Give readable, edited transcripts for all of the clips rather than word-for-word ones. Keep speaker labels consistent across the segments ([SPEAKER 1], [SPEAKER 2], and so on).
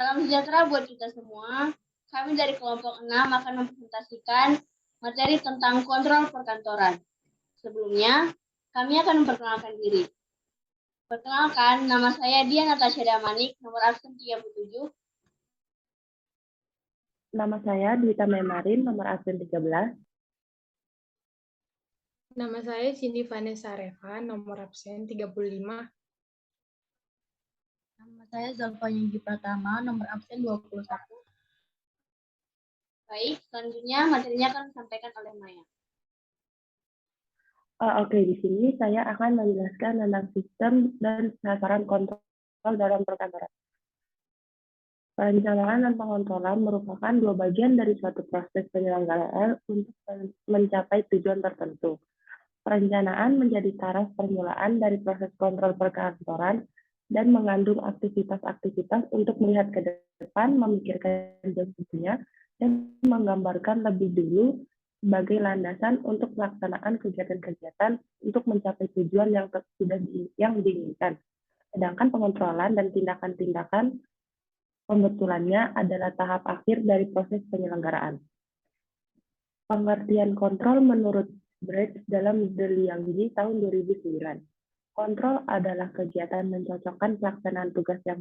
[SPEAKER 1] Salam sejahtera buat kita semua. Kami dari kelompok 6 akan mempresentasikan materi tentang kontrol perkantoran. Sebelumnya, kami akan memperkenalkan diri. Perkenalkan, nama saya Dia Natasha Damanik, nomor absen 37.
[SPEAKER 2] Nama saya Dwita Memarin, nomor absen 13.
[SPEAKER 3] Nama saya Cindy Vanessa Reva, nomor absen 35.
[SPEAKER 4] Nama saya Zalfa Yunggi Pratama, nomor absen 21.
[SPEAKER 1] Baik, selanjutnya materinya akan disampaikan oleh Maya.
[SPEAKER 2] Oke, di sini saya akan menjelaskan tentang sistem dan sasaran kontrol dalam perkantoran. Perencanaan dan pengontrolan merupakan dua bagian dari suatu proses penyelenggaraan untuk mencapai tujuan tertentu. Perencanaan menjadi taraf permulaan dari proses kontrol perkantoran dan mengandung aktivitas-aktivitas untuk melihat ke depan, memikirkan jangka dan menggambarkan lebih dulu sebagai landasan untuk pelaksanaan kegiatan-kegiatan untuk mencapai tujuan yang diinginkan. Sedangkan pengontrolan dan tindakan-tindakan pembetulannya adalah tahap akhir dari proses penyelenggaraan. Pengertian kontrol menurut Brecht dalam De Liangji tahun 2009. Kontrol adalah kegiatan mencocokkan pelaksanaan tugas yang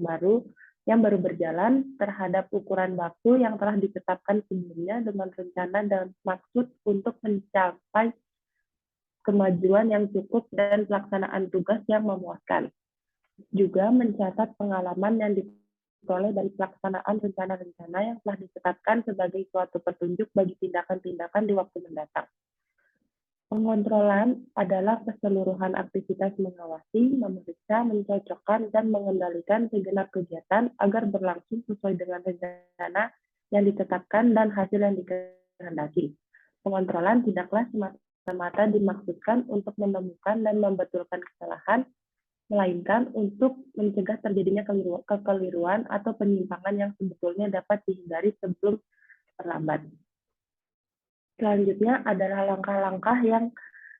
[SPEAKER 2] baru berjalan terhadap ukuran baku yang telah ditetapkan sebelumnya dengan rencana dan maksud untuk mencapai kemajuan yang cukup dan pelaksanaan tugas yang memuaskan. Juga mencatat pengalaman yang diperoleh dari pelaksanaan rencana-rencana yang telah ditetapkan sebagai suatu petunjuk bagi tindakan-tindakan di waktu mendatang. Pengontrolan adalah keseluruhan aktivitas mengawasi, memeriksa, mencocokkan, dan mengendalikan segenap kegiatan agar berlangsung sesuai dengan rencana yang ditetapkan dan hasil yang dikehendaki. Pengontrolan tidaklah semata-mata dimaksudkan untuk menemukan dan membetulkan kesalahan, melainkan untuk mencegah terjadinya kekeliruan atau penyimpangan yang sebetulnya dapat dihindari sebelum terlambat. Selanjutnya adalah langkah-langkah yang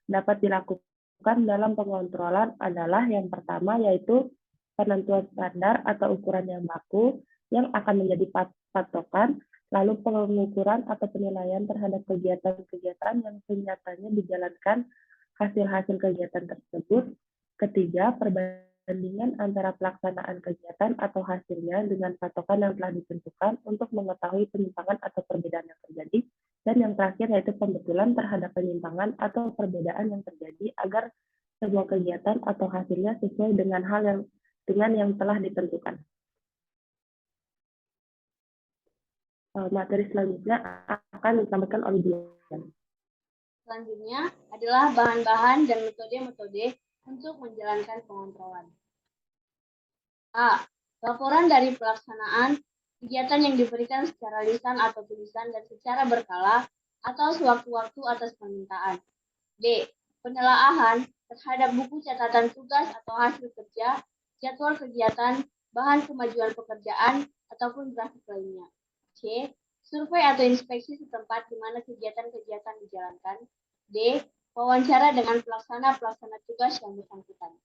[SPEAKER 2] dapat dilakukan dalam pengontrolan adalah yang pertama yaitu penentuan standar atau ukuran yang baku yang akan menjadi patokan, lalu pengukuran atau penilaian terhadap kegiatan-kegiatan yang senyatanya dijalankan hasil-hasil kegiatan tersebut. Ketiga, perbandingan antara pelaksanaan kegiatan atau hasilnya dengan patokan yang telah ditentukan untuk mengetahui penyimpangan atau perbedaan yang terjadi. Dan yang terakhir yaitu pembetulan terhadap penyimpangan atau perbedaan yang terjadi agar sebuah kegiatan atau hasilnya sesuai dengan yang telah ditentukan. Materi selanjutnya akan disampaikan oleh Dian.
[SPEAKER 1] Selanjutnya adalah bahan-bahan dan metode-metode untuk menjalankan pengontrolan. A. Laporan dari pelaksanaan kegiatan yang diberikan secara lisan atau tulisan dan secara berkala atau sewaktu-waktu atas permintaan. D. Penelaahan terhadap buku catatan tugas atau hasil kerja, jadwal kegiatan, bahan kemajuan pekerjaan, ataupun grafik lainnya. C. Survei atau inspeksi setempat di mana kegiatan-kegiatan dijalankan. D. Wawancara dengan pelaksana tugas yang bersangkutan.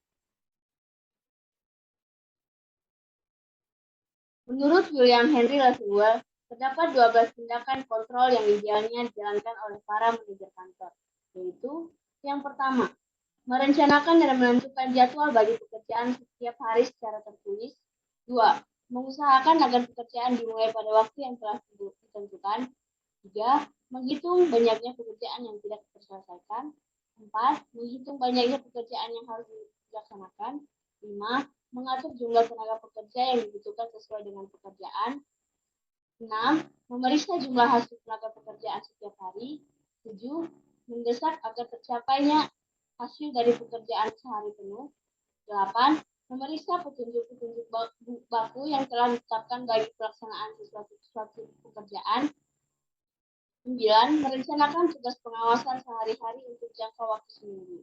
[SPEAKER 1] Menurut William Henry Laswell, terdapat 12 tindakan kontrol yang idealnya dijalankan oleh para manajer kantor, yaitu yang pertama, merencanakan dan menentukan jadwal bagi pekerjaan setiap hari secara tertulis. 2. Mengusahakan agar pekerjaan dimulai pada waktu yang telah ditentukan. 3. Menghitung banyaknya pekerjaan yang tidak terselesaikan. 4. Menghitung banyaknya pekerjaan yang harus dilaksanakan. 5. Mengatur jumlah tenaga pekerja yang dibutuhkan sesuai dengan pekerjaan. 6. Memeriksa jumlah hasil tenaga pekerjaan setiap hari. 7. Mendesak agar tercapainya hasil dari pekerjaan sehari penuh. 8. Memeriksa petunjuk-petunjuk baku yang telah ditetapkan bagi pelaksanaan suatu pekerjaan. 9. Merencanakan tugas pengawasan sehari-hari untuk jangka waktu seminggu.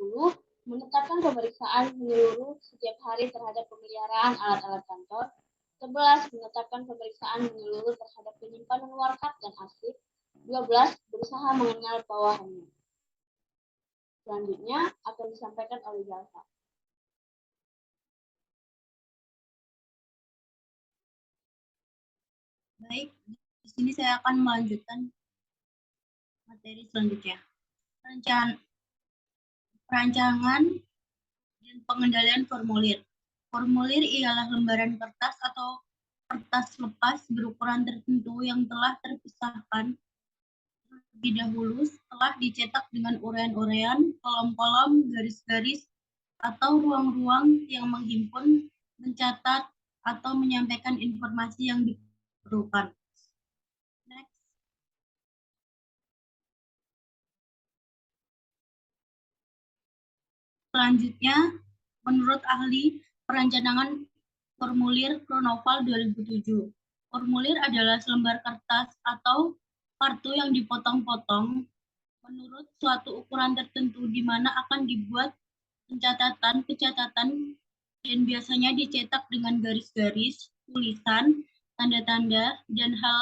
[SPEAKER 1] 10. Menetapkan pemeriksaan menyeluruh setiap hari terhadap pemeliharaan alat-alat kantor. 11. Menetapkan pemeriksaan menyeluruh terhadap penyimpanan warkat dan arsip. 12. Berusaha mengenal bawahannya. Selanjutnya akan disampaikan oleh Zalfa.
[SPEAKER 4] Baik, di sini saya akan melanjutkan materi selanjutnya. Perancangan dan pengendalian formulir. Formulir ialah lembaran kertas atau kertas lepas berukuran tertentu yang telah terpisahkan terlebih dahulu setelah dicetak dengan uraian-uraian, kolom-kolom, garis-garis, atau ruang-ruang yang menghimpun, mencatat, atau menyampaikan informasi yang diperlukan. Next. Selanjutnya, menurut ahli perencanaan formulir Kronoval 2007, formulir adalah selembar kertas atau kartu yang dipotong-potong menurut suatu ukuran tertentu di mana akan dibuat pencatatan dan biasanya dicetak dengan garis-garis, tulisan, tanda-tanda, dan hal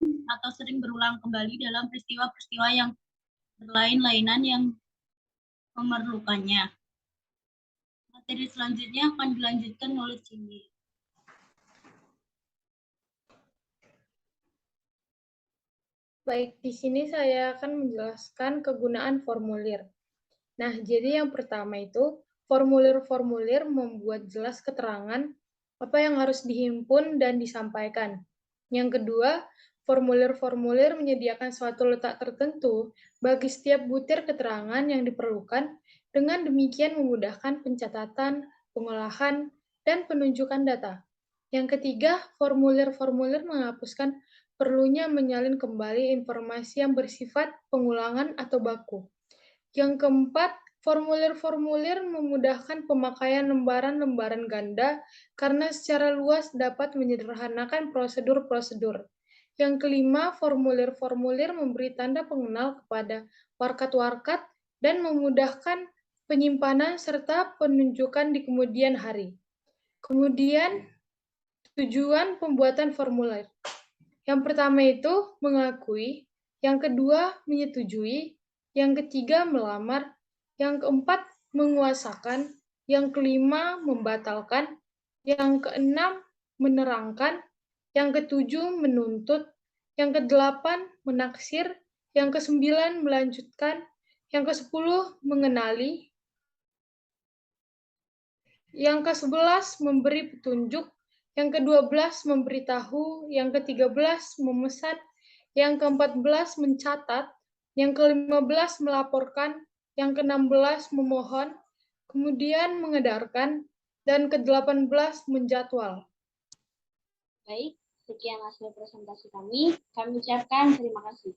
[SPEAKER 4] atau sering berulang kembali dalam peristiwa-peristiwa yang berlain-lainan yang memerlukannya. Materi selanjutnya akan dilanjutkan oleh Cindy.
[SPEAKER 3] Baik, di sini saya akan menjelaskan kegunaan formulir. Nah, jadi yang pertama itu, formulir-formulir membuat jelas keterangan apa yang harus dihimpun dan disampaikan. Yang kedua, formulir-formulir menyediakan suatu letak tertentu bagi setiap butir keterangan yang diperlukan, dengan demikian memudahkan pencatatan, pengolahan, dan penunjukan data. Yang ketiga, formulir-formulir menghapuskan perlunya menyalin kembali informasi yang bersifat pengulangan atau baku. Yang keempat, formulir-formulir memudahkan pemakaian lembaran-lembaran ganda karena secara luas dapat menyederhanakan prosedur-prosedur. Yang kelima, formulir-formulir memberi tanda pengenal kepada warkat-warkat dan memudahkan penyimpanan serta penunjukan di kemudian hari. Kemudian, tujuan pembuatan formulir. Yang pertama itu mengakui, yang kedua menyetujui, yang ketiga melamar, yang keempat menguasakan, yang kelima membatalkan, yang keenam menerangkan, yang ketujuh menuntut, yang kedelapan menaksir, yang kesembilan melanjutkan, yang kesepuluh mengenali, yang ke-11 memberi petunjuk, yang ke-12 memberitahu, yang ke-13 memesan, yang ke-14 mencatat, yang ke-15 melaporkan, yang ke-16 memohon, kemudian mengedarkan, dan ke-18 menjadwal.
[SPEAKER 1] Baik, sekian hasil presentasi kami. Kami ucapkan terima kasih.